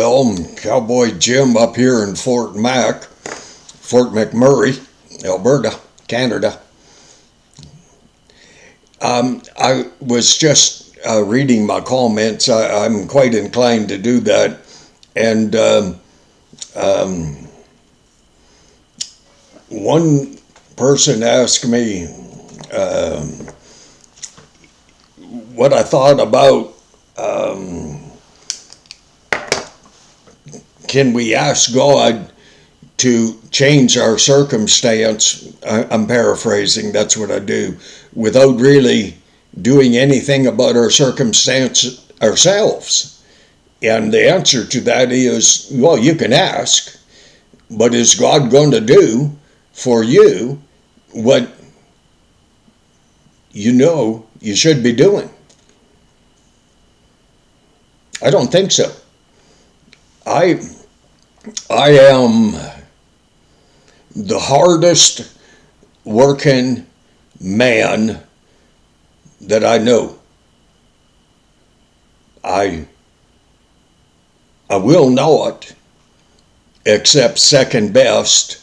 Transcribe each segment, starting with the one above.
Well, Cowboy Jim up here in Fort McMurray, Alberta, Canada. I was just reading my comments. I'm quite inclined to do that. And one person asked me what I thought about can we ask God to change our circumstance? I'm paraphrasing, that's what I do, without really doing anything about our circumstance ourselves. And the answer to that is, well, you can ask, but is God going to do for you what you know you should be doing? I don't think so. I am the hardest working man that I know. I will not accept second best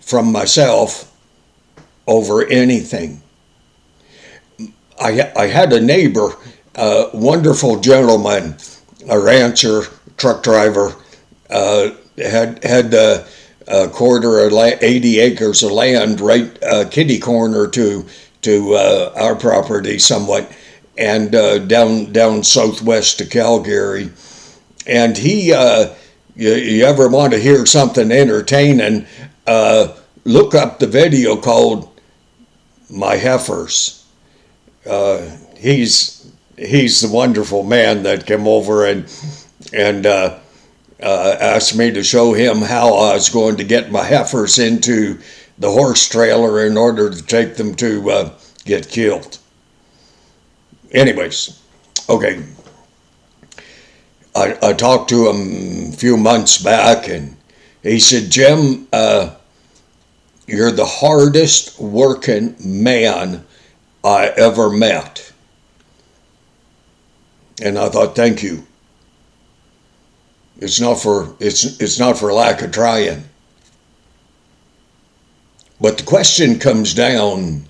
from myself over anything. I had a neighbor, a wonderful gentleman, a rancher, truck driver, had a quarter of 80 acres of land right kitty corner to our property somewhat, and down southwest to Calgary. And he, you ever want to hear something entertaining, look up the video called My Heifers. He's the wonderful man that came over and asked me to show him how I was going to get my heifers into the horse trailer in order to take them to get killed. Anyways, okay. I talked to him a few months back, and he said, Jim, you're the hardest working man I ever met. And I thought, thank you. It's not for lack of trying. But the question comes down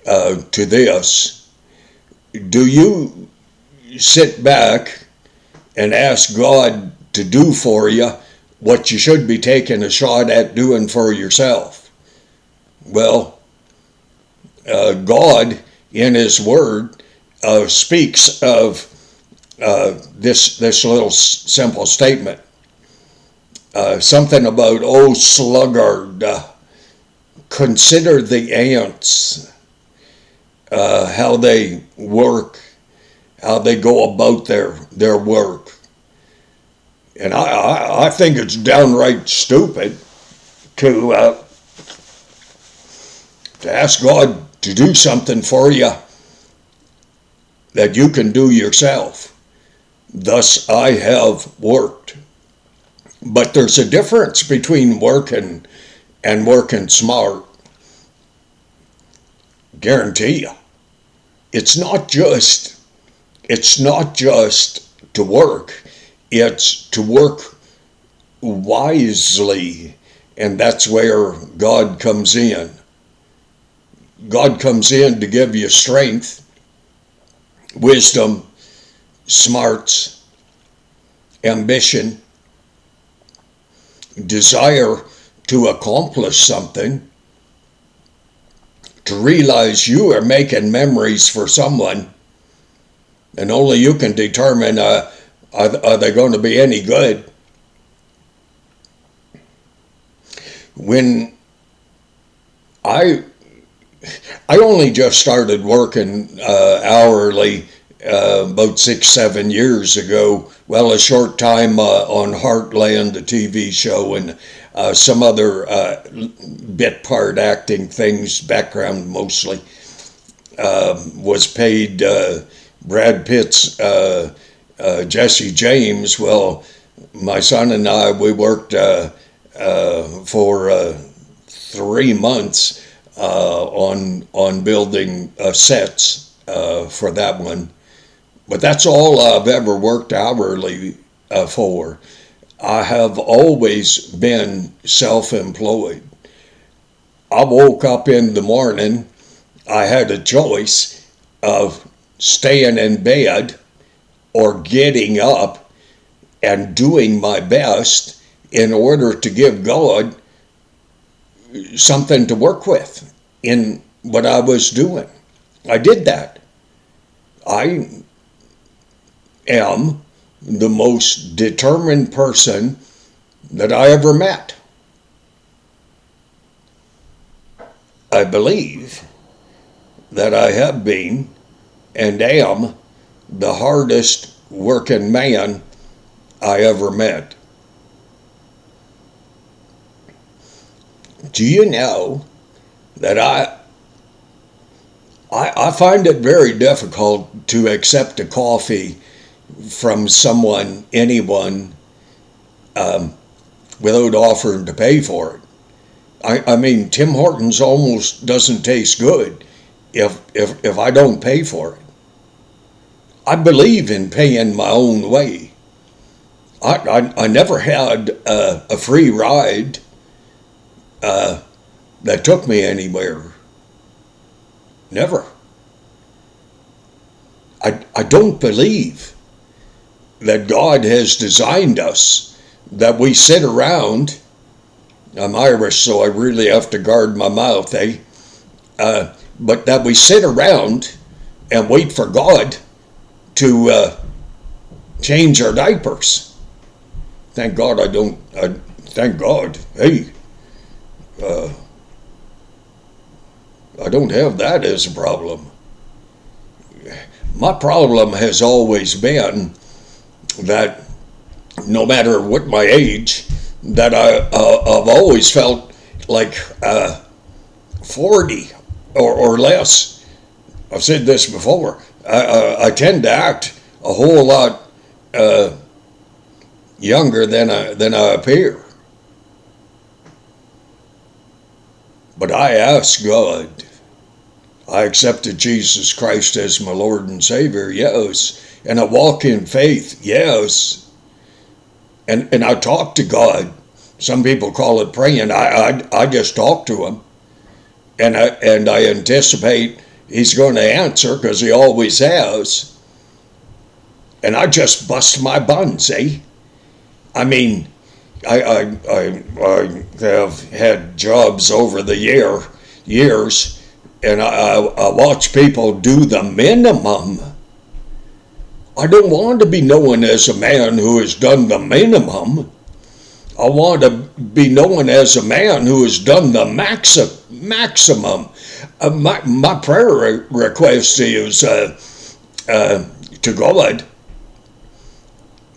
to this: do you sit back and ask God to do for you what you should be taking a shot at doing for yourself? Well, God in His Word speaks of this little simple statement, something about, oh sluggard, consider the ants, how they work, how they go about their work. And I think it's downright stupid to ask God to do something for you that you can do yourself. Thus I have worked. But there's a difference between working and working smart. Guarantee you. It's not just to work. It's to work wisely. And that's where God comes in. God comes in to give you strength, wisdom, smarts, ambition, desire to accomplish something, to realize you are making memories for someone, and only you can determine are they going to be any good. When I only just started working hourly about 6-7 years ago. Well, a short time on Heartland, the TV show, and some other bit part acting things, background mostly. Was paid Brad Pitt's Jesse James. Well, my son and I, we worked for 3 months on building sets for that one. But that's all I've ever worked hourly for. I have always been self-employed. I woke up in the morning, I had a choice of staying in bed or getting up and doing my best in order to give God something to work with in what I was doing. I did that. I am the most determined person that I ever met. I believe that I have been and am the hardest working man I ever met. Do you know that I find it very difficult to accept a coffee from someone, anyone, without offering to pay for it. I mean, Tim Hortons almost doesn't taste good if I don't pay for it. I believe in paying my own way. I never had a free ride that took me anywhere. Never. I don't believe that God has designed us that we sit around. I'm Irish, so I really have to guard my mouth, eh? But that we sit around and wait for God to change our diapers. Thank God I don't. Thank God. Hey, I don't have that as a problem. My problem has always been that no matter what my age, that I've always felt like 40 or less. I've said this before. I tend to act a whole lot younger than I appear. But I asked God. I accepted Jesus Christ as my Lord and Savior, yes. And I walk in faith, yes. And I talk to God. Some people call it praying. I just talk to Him. And I anticipate He's going to answer because He always has. And I just bust my buns, eh? I mean, I have had jobs over the years, and I watch people do the minimum. I don't want to be known as a man who has done the minimum. I want to be known as a man who has done the maximum. My prayer request is to God,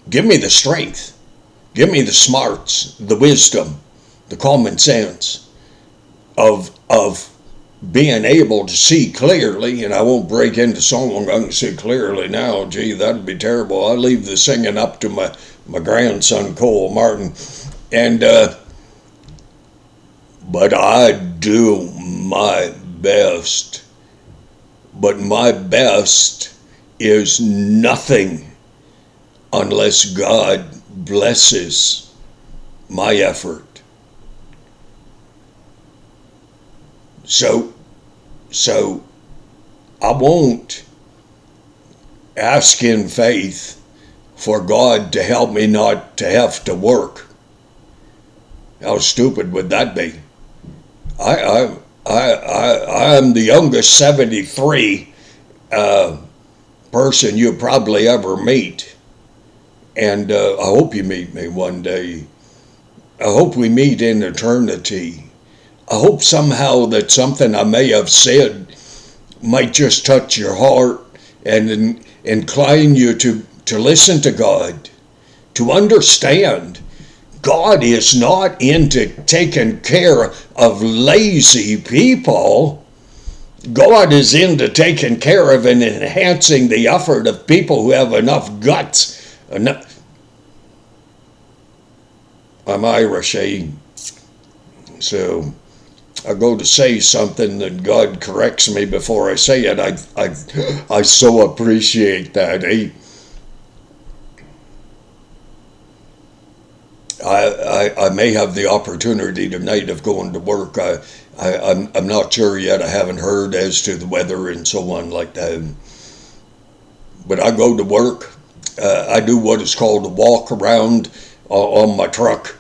give me the strength. Give me the smarts, the wisdom, the common sense of being able to see clearly, and I won't break into song. I can see clearly now. Gee, that'd be terrible. I leave the singing up to my grandson Cole Martin, and but I do my best. But my best is nothing unless God blesses my effort. So I won't ask in faith for God to help me not to have to work. How stupid would that be? I am the youngest 73 person you'll probably ever meet. And I hope you meet me one day. I hope we meet in eternity. I hope somehow that something I may have said might just touch your heart and incline you to listen to God, to understand God is not into taking care of lazy people. God is into taking care of and enhancing the effort of people who have enough guts. I'm Irish, eh? So I go to say something and God corrects me before I say it. I so appreciate that, eh? I may have the opportunity tonight of going to work. I'm not sure yet. I haven't heard as to the weather and so on like that. But I go to work. I do what is called a walk around on my truck,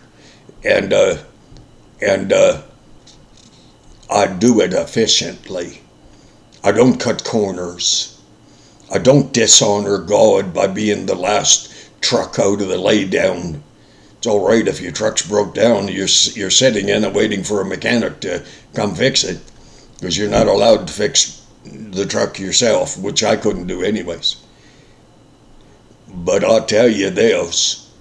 and I do it efficiently. I don't cut corners. I don't dishonor God by being the last truck out of the laydown. It's all right if your truck's broke down, you're sitting in it waiting for a mechanic to come fix it, because you're not allowed to fix the truck yourself, which I couldn't do anyways. But I'll tell you this,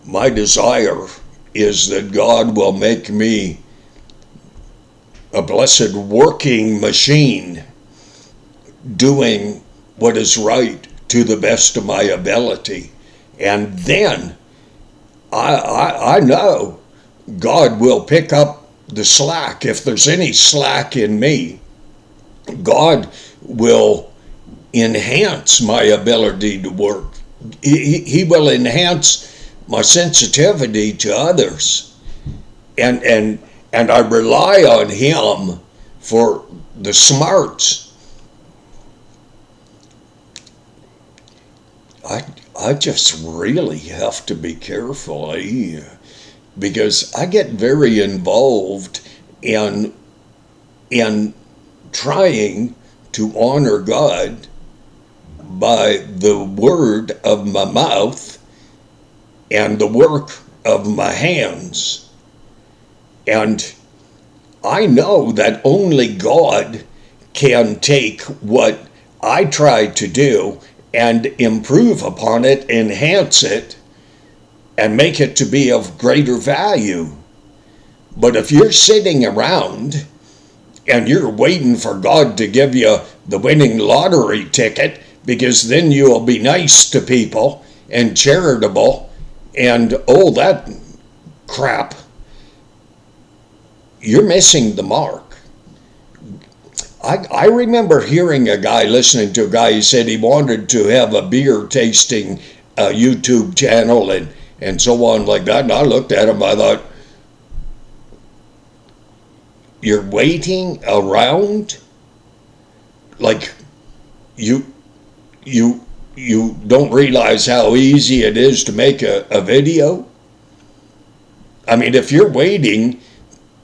my desire is that God will make me a blessed working machine doing what is right to the best of my ability. And then I know God will pick up the slack. If there's any slack in me, God will enhance my ability to work. He will enhance my sensitivity to others. And I rely on Him for the smarts. I just really have to be careful, because I get very involved in trying to honor God by the word of my mouth and the work of my hands. And I know that only God can take what I try to do and improve upon it, enhance it, and make it to be of greater value. But if you're sitting around and you're waiting for God to give you the winning lottery ticket, because then you'll be nice to people and charitable and all that crap, you're missing the mark. I remember hearing a guy, listening to a guy, he said he wanted to have a beer tasting YouTube channel and so on like that. And I looked at him, I thought, you're waiting around? Like you don't realize how easy it is to make a video? I mean, if you're waiting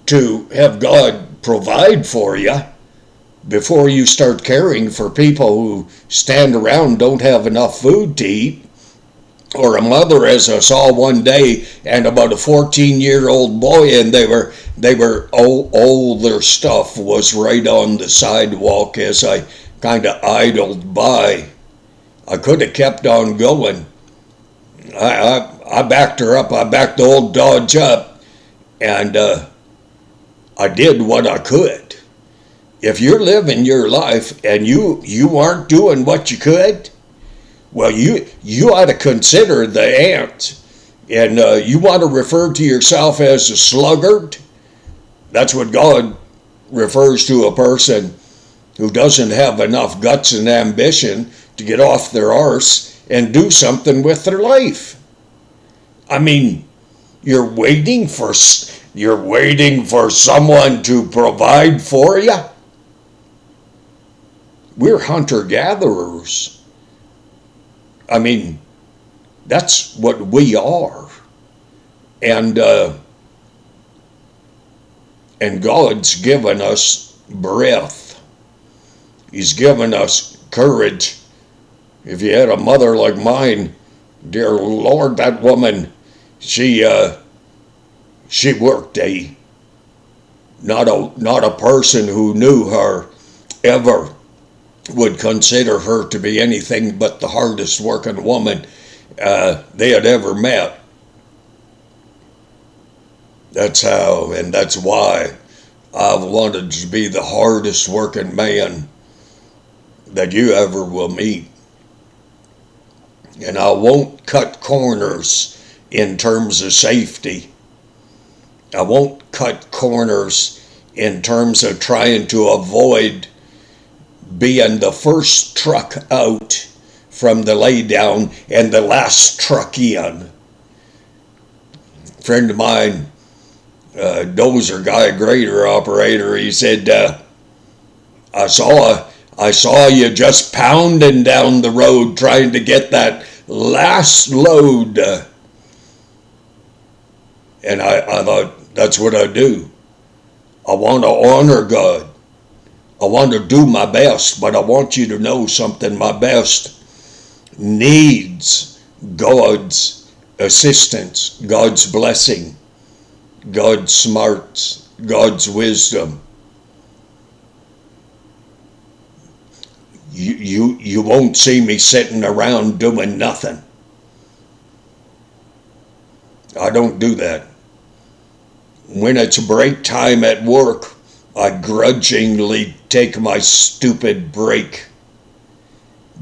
to have God provide for you before you start caring for people who stand around and don't have enough food to eat, or a mother, as I saw one day, and about a 14-year-old boy, and they were all their stuff was right on the sidewalk as I kind of idled by. I could have kept on going. I backed her up. I backed the old Dodge up, and I did what I could. If you're living your life and you aren't doing what you could, well, you ought to consider the ant. And you want to refer to yourself as a sluggard? That's what God refers to a person who doesn't have enough guts and ambition to get off their arse and do something with their life. I mean, you're waiting for someone to provide for you? We're hunter-gatherers. I mean, that's what we are. And God's given us breath. He's given us courage. If you had a mother like mine, dear Lord, that woman, she worked not a person who knew her ever would consider her to be anything but the hardest working woman they had ever met. That's how, and that's why I've wanted to be the hardest working man that you ever will meet. And I won't cut corners in terms of safety. I won't cut corners in terms of trying to avoid being the first truck out from the laydown and the last truck in. friend of mine, dozer guy, grader operator, he said, I saw you just pounding down the road trying to get that last load. And I thought, that's what I do. I want to honor God. I want to do my best, but I want you to know something. My best needs God's assistance, God's blessing, God's smarts, God's wisdom. You won't see me sitting around doing nothing. I don't do that. When it's break time at work, I grudgingly take my stupid break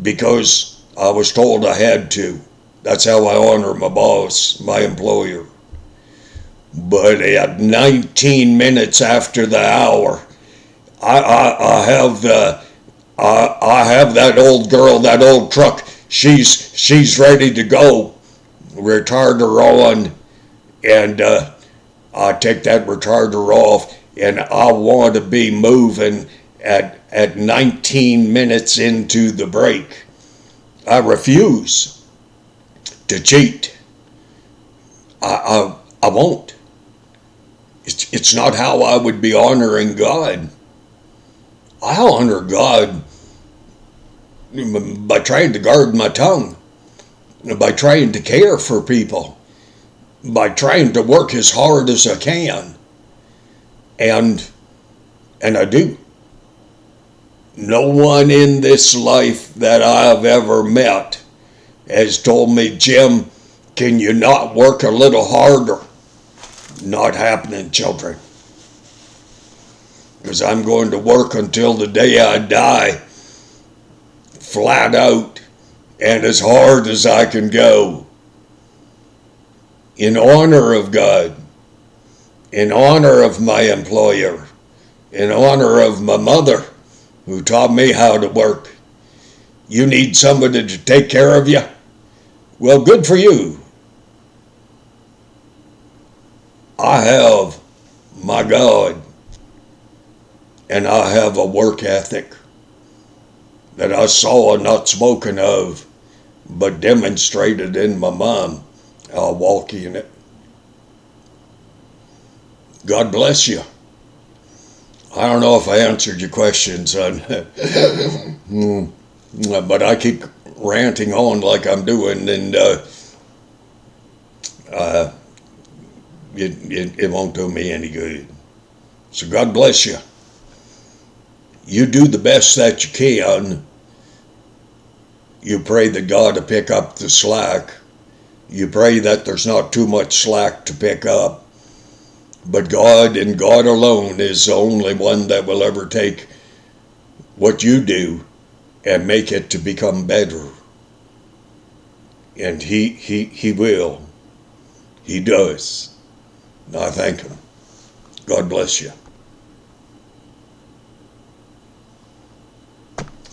because I was told I had to. That's how I honor my boss, my employer. But at 19 minutes after the hour, I have that old girl, that old truck. She's ready to go. Retarder on, and I take that retarder off, and I want to be moving at 19 minutes into the break. I refuse to cheat. I won't. It's not how I would be honoring God. I honor God by trying to guard my tongue, by trying to care for people, by trying to work as hard as I can. And I do. No one in this life that I've ever met has told me, Jim, can you not work a little harder? Not happening, children. Because I'm going to work until the day I die, flat out, and as hard as I can go. In honor of God, in honor of my employer, in honor of my mother, who taught me how to work. You need somebody to take care of you? Well, good for you. I have my God, and I have a work ethic that I saw not spoken of, but demonstrated in my mom. I'll walk in it. God bless you. I don't know if I answered your question, son. But I keep ranting on like I'm doing, and it won't do me any good. So God bless you. You do the best that you can. You pray that God will pick up the slack. You pray that there's not too much slack to pick up. But God and God alone is the only one that will ever take what you do and make it to become better. And He will. He does. And I thank Him. God bless you.